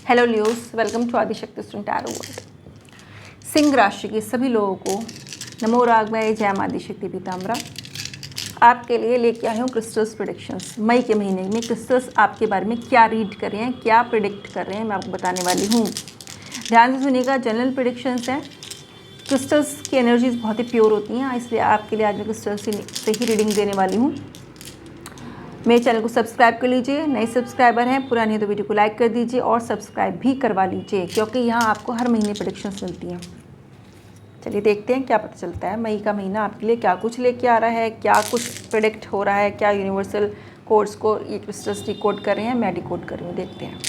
Hello Leos, welcome to Adishakti tarot world. सिंह राशि के सभी लोगों को नमो रागमय जय मां आदिशक्ति पीताम्बरा। आपके लिए लेके आई हूँ क्रिस्टल्स प्रेडिक्शंस। मई के महीने में क्रिस्टल्स आपके बारे में क्या रीड कर रहे हैं, क्या प्रिडिक्ट कर रहे हैं, मैं आपको बताने वाली हूँ। ध्यान से सुनिएगा। जनरल प्रेडिक्शंस हैं। क्रिस्टल्स की एनर्जीज बहुत ही प्योर होती हैं, इसलिए आपके लिए आज मैं क्रिस्टल्स से ही रीडिंग देने वाली हूँ। मेरे चैनल को सब्सक्राइब कर लीजिए, नए सब्सक्राइबर हैं, पुरानी है तो वीडियो को लाइक कर दीजिए और सब्सक्राइब भी करवा लीजिए, क्योंकि यहाँ आपको हर महीने प्रेडिक्शंस मिलती हैं। चलिए देखते हैं क्या पता चलता है। मई का महीना आपके लिए क्या कुछ लेके आ रहा है, क्या कुछ प्रेडिक्ट हो रहा है, क्या यूनिवर्सल कोड्स को ये क्रिस्टल्स डिकोड कर रहे हैं, मैं डिकोड कर रही हूँ। देखते हैं।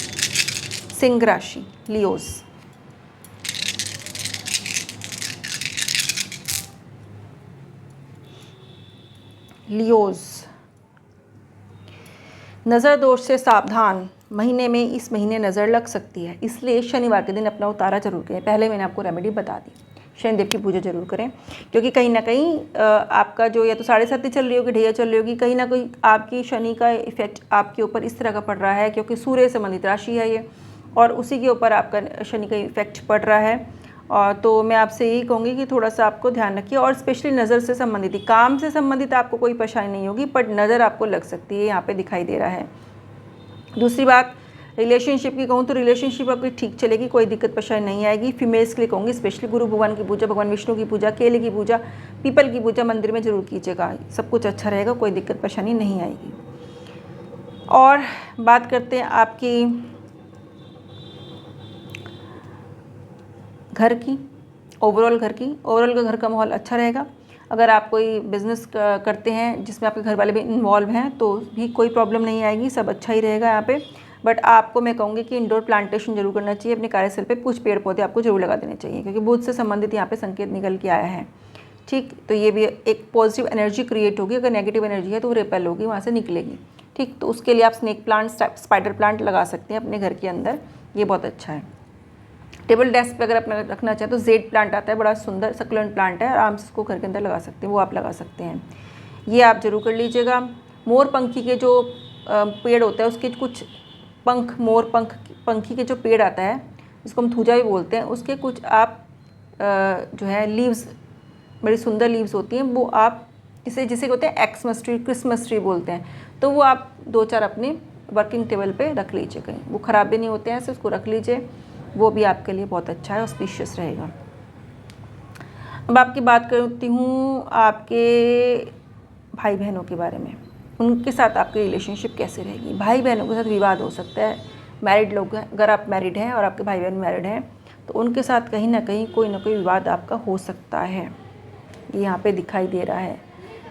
सिंह राशि, लियोस। लियोस, नज़र दोष से सावधान। महीने में इस महीने नज़र लग सकती है, इसलिए शनिवार के दिन अपना उतारा जरूर करें। पहले मैंने आपको रेमेडी बता दी, शनिदेव की पूजा जरूर करें, क्योंकि कहीं ना कहीं आपका जो या तो 7.5 चल रही होगी, ढैया चल रही होगी, कहीं ना कहीं आपकी शनि का इफेक्ट आपके ऊपर इस तरह का पड़ रहा है, क्योंकि सूर्य संबंधित राशि है ये, और उसी के ऊपर आपका शनि का इफेक्ट पड़ रहा है। और तो मैं आपसे यही कहूँगी कि थोड़ा सा आपको ध्यान रखिए, और स्पेशली नज़र से संबंधित ही। काम से संबंधित आपको कोई परेशानी नहीं होगी, बट नज़र आपको लग सकती है, यहाँ पे दिखाई दे रहा है। दूसरी बात, रिलेशनशिप की कहूँ तो रिलेशनशिप आपकी ठीक चलेगी, कोई दिक्कत परेशानी नहीं आएगी। फीमेल्स के लिए कहूँगी स्पेशली गुरु भगवान की पूजा, भगवान विष्णु की पूजा, केले की पूजा, पीपल की पूजा मंदिर में जरूर कीजिएगा, सब कुछ अच्छा रहेगा, कोई दिक्कत परेशानी नहीं आएगी। और बात करते हैं आपकी घर की, ओवरऑल घर का माहौल अच्छा रहेगा। अगर आप कोई बिज़नेस करते हैं जिसमें आपके घर वाले भी इन्वॉल्व हैं तो भी कोई प्रॉब्लम नहीं आएगी, सब अच्छा ही रहेगा यहाँ पे। बट आपको मैं कहूँगी कि इंडोर प्लांटेशन जरूर करना चाहिए। अपने कार्यस्थल पे कुछ पेड़ पौधे आपको जरूर लगा देने चाहिए, क्योंकि बुध से संबंधित यहाँ पे संकेत निकल के आया है। ठीक, तो ये भी एक पॉजिटिव एनर्जी क्रिएट होगी। अगर नेगेटिव एनर्जी है तो वो रिपेल होगी, वहाँ से निकलेगी। ठीक, तो उसके लिए आप स्नेक प्लांट, स्पाइडर प्लांट लगा सकते हैं अपने घर के अंदर, ये बहुत अच्छा है। टेबल डेस्क पे अगर आप रखना चाहें तो जेड प्लांट आता है, बड़ा सुंदर सक्लेंट प्लांट है, आराम से उसको घर के अंदर लगा सकते हैं, वो आप लगा सकते हैं, ये आप जरूर कर लीजिएगा। मोर पंखी के जो पेड़ होता है उसके कुछ पंख, मोर पंखी के जो पेड़ आता है जिसको हम थूजा भी बोलते हैं, उसके कुछ आप जो है लीव्स, बड़ी सुंदर लीव्स होती हैं, वो आप जिसे होते हैं एक्समस ट्री, क्रिसमस ट्री बोलते हैं, तो वो आप 2-4 अपने वर्किंग टेबल पे रख लीजिए, कहीं वो ख़राब भी नहीं होते हैं, ऐसे उसको रख लीजिए, वो भी आपके लिए बहुत अच्छा है, ऑस्पिशियस रहेगा। अब आपकी बात करती हूँ आपके भाई बहनों के बारे में, उनके साथ आपकी रिलेशनशिप कैसे रहेगी। भाई बहनों के साथ विवाद हो सकता है। मैरिड लोग हैं, अगर आप मैरिड हैं और आपके भाई बहन मैरिड हैं तो उनके साथ कहीं ना कोई विवाद आपका हो सकता है, ये यहाँ पे दिखाई दे रहा है।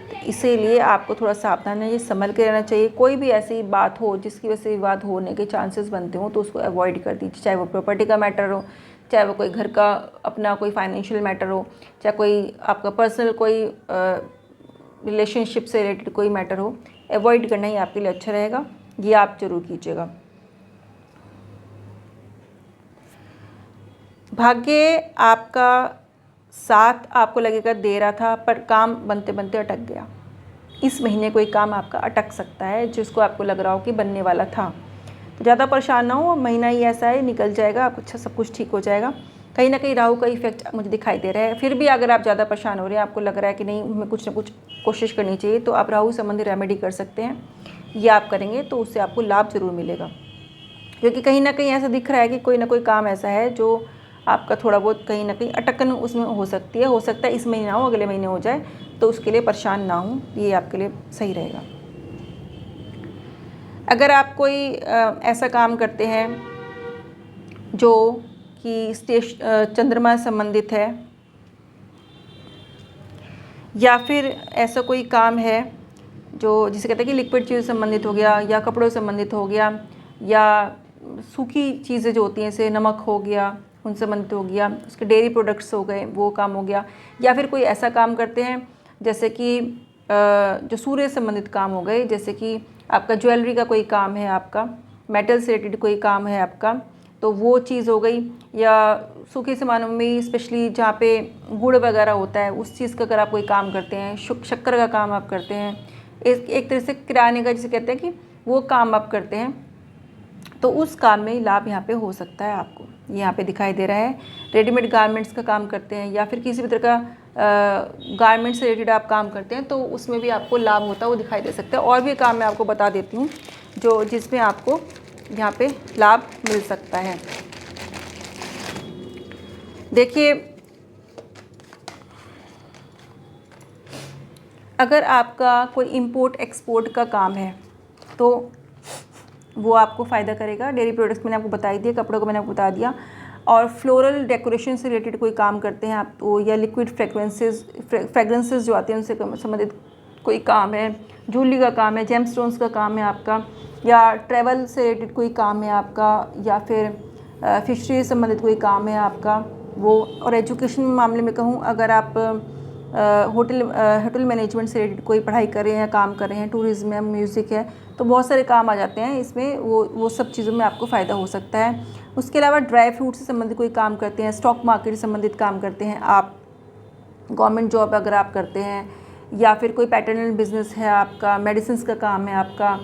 तो इसीलिए आपको थोड़ा सावधान है, ये संभल के रहना चाहिए। कोई भी ऐसी बात हो जिसकी वजह से विवाद होने के चांसेस बनते हो तो उसको अवॉइड कर दीजिए, चाहे वो प्रॉपर्टी का मैटर हो, चाहे वो कोई घर का अपना कोई फाइनेंशियल मैटर हो, चाहे कोई आपका पर्सनल कोई रिलेशनशिप से रिलेटेड कोई मैटर हो, अवॉइड करना ही आपके लिए अच्छा रहेगा, ये आप जरूर कीजिएगा। भाग्य आपका साथ आपको लगेगा दे रहा था, पर काम बनते बनते अटक गया। इस महीने कोई काम आपका अटक सकता है जिसको आपको लग रहा हो कि बनने वाला था, तो ज़्यादा परेशान ना हो, महीना ही ऐसा है, निकल जाएगा, आप अच्छा सब कुछ ठीक हो जाएगा। कहीं ना कहीं राहु का इफेक्ट मुझे दिखाई दे रहा है। फिर भी अगर आप ज़्यादा परेशान हो रहे हैं, आपको लग रहा है कि नहीं हमें कुछ ना कुछ कोशिश करनी चाहिए, तो आप राहु संबंधी रेमेडी कर सकते हैं, ये आप करेंगे तो उससे आपको लाभ ज़रूर मिलेगा। क्योंकि कहीं ना कहीं ऐसा दिख रहा है कि कोई ना कोई काम ऐसा है जो आपका थोड़ा बहुत कहीं ना कहीं अटकन उसमें हो सकती है, हो सकता है इस महीने ना हो, अगले महीने हो जाए, तो उसके लिए परेशान ना हो, ये आपके लिए सही रहेगा। अगर आप कोई ऐसा काम करते हैं जो कि चंद्रमा संबंधित है, या फिर ऐसा कोई काम है जो जिसे कहते हैं कि लिक्विड चीज़ संबंधित हो गया, या कपड़ों संबंधित हो गया, या सूखी चीज़ें जो होती हैं जैसे नमक हो गया उन संबंधित हो गया, उसके डेयरी प्रोडक्ट्स हो गए, वो काम हो गया, या फिर कोई ऐसा काम करते हैं जैसे कि जो सूर्य संबंधित काम हो गए, जैसे कि आपका ज्वेलरी का कोई काम है, आपका मेटल से रिलेटेड कोई काम है आपका, तो वो चीज़ हो गई। या सूखे सामानों में स्पेशली जहाँ पे गुड़ वगैरह होता है उस चीज़ का अगर आप कोई काम करते हैं, शक्कर का काम आप करते हैं, एक तरह से किराने का जिसे कहते हैं कि वो काम आप करते हैं, तो उस काम में लाभ यहाँ पे हो सकता है आपको। यहाँ पे दिखाई दे रहा है रेडीमेड गारमेंट्स का काम करते हैं या फिर किसी भी तरह का गारमेंट्स से रिलेटेड आप काम करते हैं तो उसमें भी आपको लाभ होता है वो दिखाई दे सकता है। और भी काम मैं आपको बता देती हूँ जो जिसमें आपको यहाँ पे लाभ मिल सकता है। देखिए, अगर आपका कोई इंपोर्ट एक्सपोर्ट का काम है तो वो आपको फ़ायदा करेगा। डेयरी प्रोडक्ट्स मैंने आपको बता ही दिया, कपड़ों को मैंने आपको बता दिया। और फ्लोरल डेकोरेशन से रिलेटेड कोई काम करते हैं आप तो, या लिक्विड फ्रेगरेंसेस जो आते हैं उनसे संबंधित कोई काम है, ज्वेलरी का काम है, जेमस्टोन्स का काम है आपका, या ट्रैवल से रिलेटेड कोई काम है आपका, या फिर फिशरी से संबंधित कोई काम है आपका वो। और एजुकेशन मामले में कहूँ, अगर आप होटल मैनेजमेंट से रिलेटेड कोई पढ़ाई कर रहे हैं, काम कर रहे हैं, टूरिज़्म है, म्यूज़िक है, तो बहुत सारे काम आ जाते हैं इसमें। वो सब चीज़ों में आपको फ़ायदा हो सकता है। उसके अलावा ड्राई फ्रूट से संबंधित कोई काम करते हैं, स्टॉक मार्केट से संबंधित काम करते हैं आप, गवर्नमेंट जॉब अगर आप करते हैं, या फिर कोई पैटर्नल बिजनेस है आपका, मेडिसिन का काम है आपका,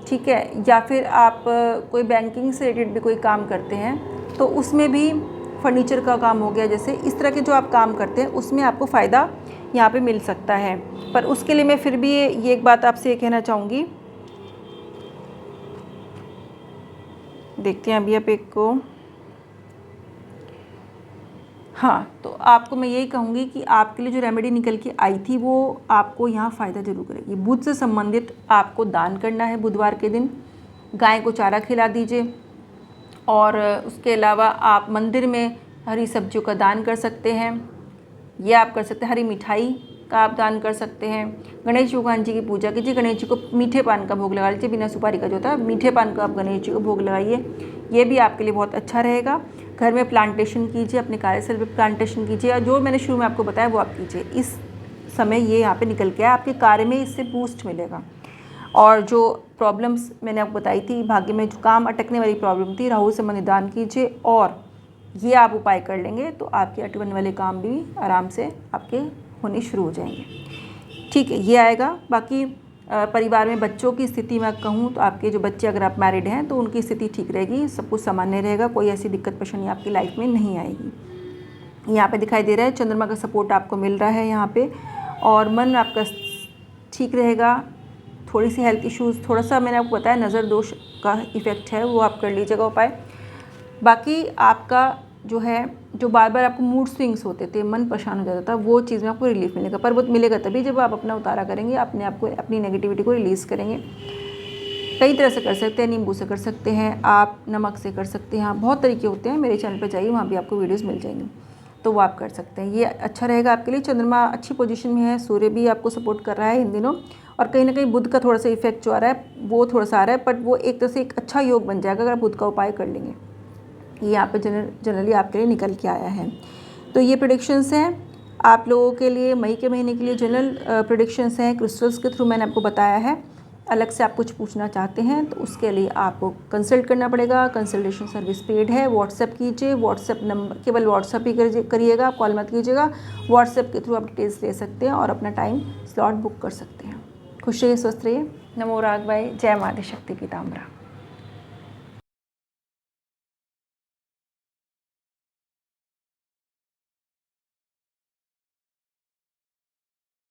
ठीक है, या फिर आप कोई बैंकिंग से रिलेटेड भी कोई काम करते हैं तो उसमें भी, फर्नीचर का काम हो गया, जैसे इस तरह के जो आप काम करते हैं उसमें आपको फ़ायदा यहाँ पे मिल सकता है। पर उसके लिए मैं फिर भी ये एक बात आपसे ये कहना चाहूँगी, देखते हैं अभी आप एक को, हाँ, तो आपको मैं यही कहूँगी कि आपके लिए जो रेमेडी निकल के आई थी वो आपको यहाँ फ़ायदा जरूर करेगी। बुध से संबंधित आपको दान करना है बुधवार के दिन, गाय को चारा खिला दीजिए। और उसके अलावा आप मंदिर में हरी सब्जियों का दान कर सकते हैं, ये आप कर सकते हैं। हरी मिठाई का आप दान कर सकते हैं। गणेश भगवान जी की पूजा कीजिए, गणेश जी को मीठे पान का भोग लगा लीजिए, बिना सुपारी का जो होता है मीठे पान का आप गणेश जी को भोग लगाइए, ये भी आपके लिए बहुत अच्छा रहेगा। घर में प्लांटेशन कीजिए, अपने कार्यस्थल पर प्लांटेशन कीजिए, जो मैंने शुरू में आपको बताया वो आप कीजिए। इस समय ये यहाँ पे निकल के आया, आपके कार्य में इससे बूस्ट मिलेगा। और जो प्रॉब्लम्स मैंने आपको बताई थी, भाग्य में जो काम अटकने वाली प्रॉब्लम थी, राहु से निदान कीजिए और ये आप उपाय कर लेंगे तो आपके अटकने वाले काम भी आराम से आपके होने शुरू हो जाएंगे। ठीक है, ये आएगा। बाकी परिवार में बच्चों की स्थिति मैं कहूँ तो आपके जो बच्चे, अगर आप मैरिड हैं तो उनकी स्थिति ठीक रहेगी, सब कुछ सामान्य रहेगा, कोई ऐसी दिक्कत परेशानी आपकी लाइफ में नहीं आएगी। यहाँ पे दिखाई दे रहा है चंद्रमा का सपोर्ट आपको मिल रहा है यहाँ पे, और मन आपका ठीक रहेगा। थोड़ी सी हेल्थ इश्यूज़, थोड़ा सा मैंने आपको बताया नज़र दोष का इफ़ेक्ट है, वो आप कर लीजिएगा उपाय। बाकी आपका जो है, जो बार बार आपको मूड स्विंग्स होते थे, मन परेशान हो जाता था, वो चीज़ में आपको रिलीफ मिलेगा। पर वो मिलेगा तभी जब आप अपना उतारा करेंगे, अपने आप को, अपनी नेगेटिविटी को रिलीज़ करेंगे। कई तरह से कर सकते हैं, नींबू से कर सकते हैं आप, नमक से कर सकते हैं, बहुत तरीके होते हैं। मेरे चैनल पर जाइए, वहाँ भी आपको वीडियोज़ मिल जाएंगी, तो वो आप कर सकते हैं। ये अच्छा रहेगा आपके लिए। चंद्रमा अच्छी पोजीशन में है, सूर्य भी आपको सपोर्ट कर रहा है इन दिनों, और कहीं ना कहीं बुध का थोड़ा सा इफेक्ट जो आ रहा है वो थोड़ा सा आ रहा है, बट वो एक तरह से एक अच्छा योग बन जाएगा अगर आप बुध का उपाय कर लेंगे। ये यहाँ पे जनरली आपके लिए निकल के आया है। तो ये प्रेडिक्शंस हैं आप लोगों के लिए मई के महीने के लिए, जनरल प्रेडिक्शंस हैं। क्रिस्टल्स के थ्रू मैंने आपको बताया है। अलग से आप कुछ पूछना चाहते हैं तो उसके लिए आपको कंसल्ट करना पड़ेगा। कंसल्टेशन सर्विस पेड है, व्हाट्सएप कीजिए। व्हाट्सएप नंबर, केवल व्हाट्सएप ही करिएगा, कॉल मत कीजिएगा। व्हाट्सएप के थ्रू आप डिटेल्स ले सकते हैं और अपना टाइम स्लॉट बुक कर सकते हैं। खुश रहिए, स्वस्थ रहिए। नमो राघवाय, जय माता शक्ति पीताम्बरा।